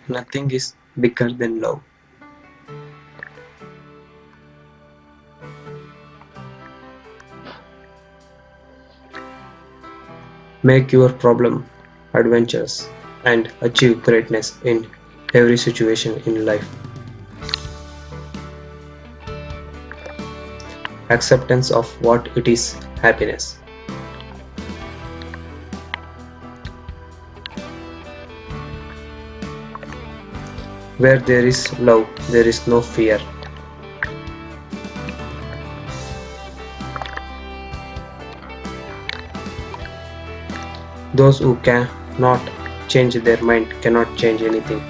Nothing is bigger than love. Make your problem adventurous and achieve greatness in every situation in life. Acceptance of what it is happiness. Where there is love, there is no fear. Those who cannot change their mind cannot change anything.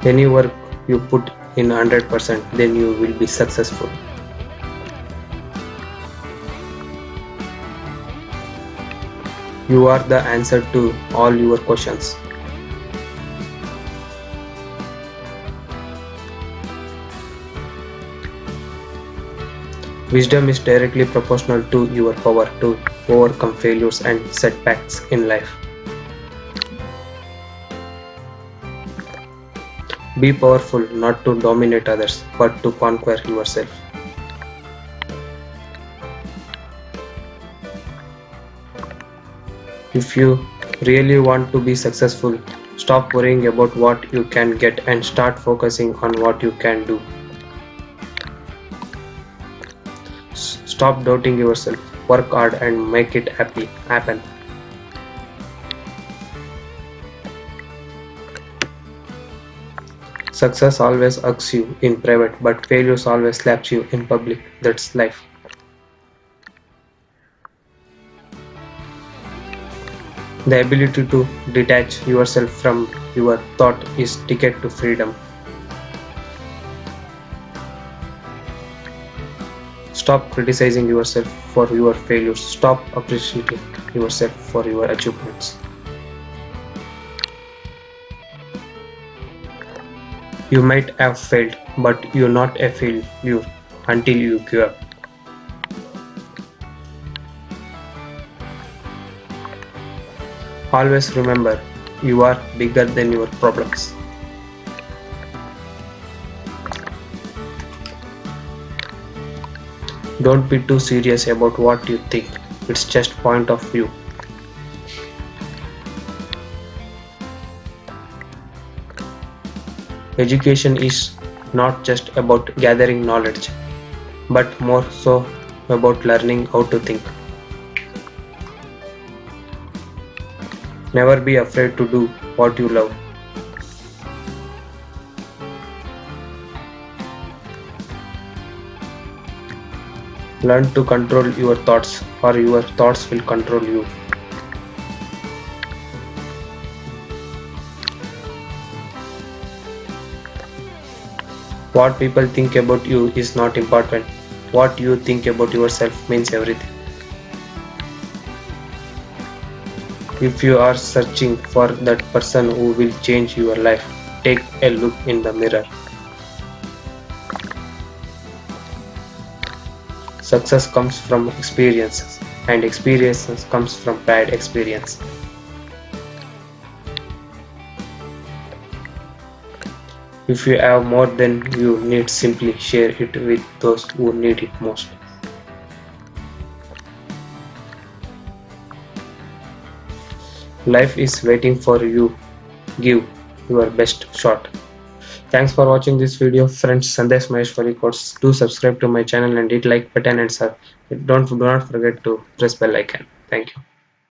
Any work you put in 100%, then you will be successful. You are the answer to all your questions. Wisdom is directly proportional to your power to overcome failures and setbacks in life. Be powerful not to dominate others, but to conquer yourself. If you really want to be successful, stop worrying about what you can get and start focusing on what you can do. Stop doubting yourself, work hard and make it happen. Success always hugs you in private, but failures always slaps you in public. That's life. The ability to detach yourself from your thought is ticket to freedom. Stop criticizing yourself for your failures. Stop appreciating yourself for your achievements. You might have failed, but you're not a failure until you give up. Always remember, you are bigger than your problems. Don't be too serious about what you think. It's just point of view. Education is not just about gathering knowledge, but more so about learning how to think. Never be afraid to do what you love. Learn to control your thoughts, or your thoughts will control you. What people think about you is not important. What you think about yourself means everything. If you are searching for that person who will change your life, take a look in the mirror. Success comes from experiences, and experiences comes from bad experience. If you have more than you need, simply share it with those who need it most. Life is waiting for you. Give your best shot. Thanks for watching this video, friends. Sandesh Maheshwari Quotes. Do subscribe to my channel and hit like button and do not forget to press bell icon. Thank you.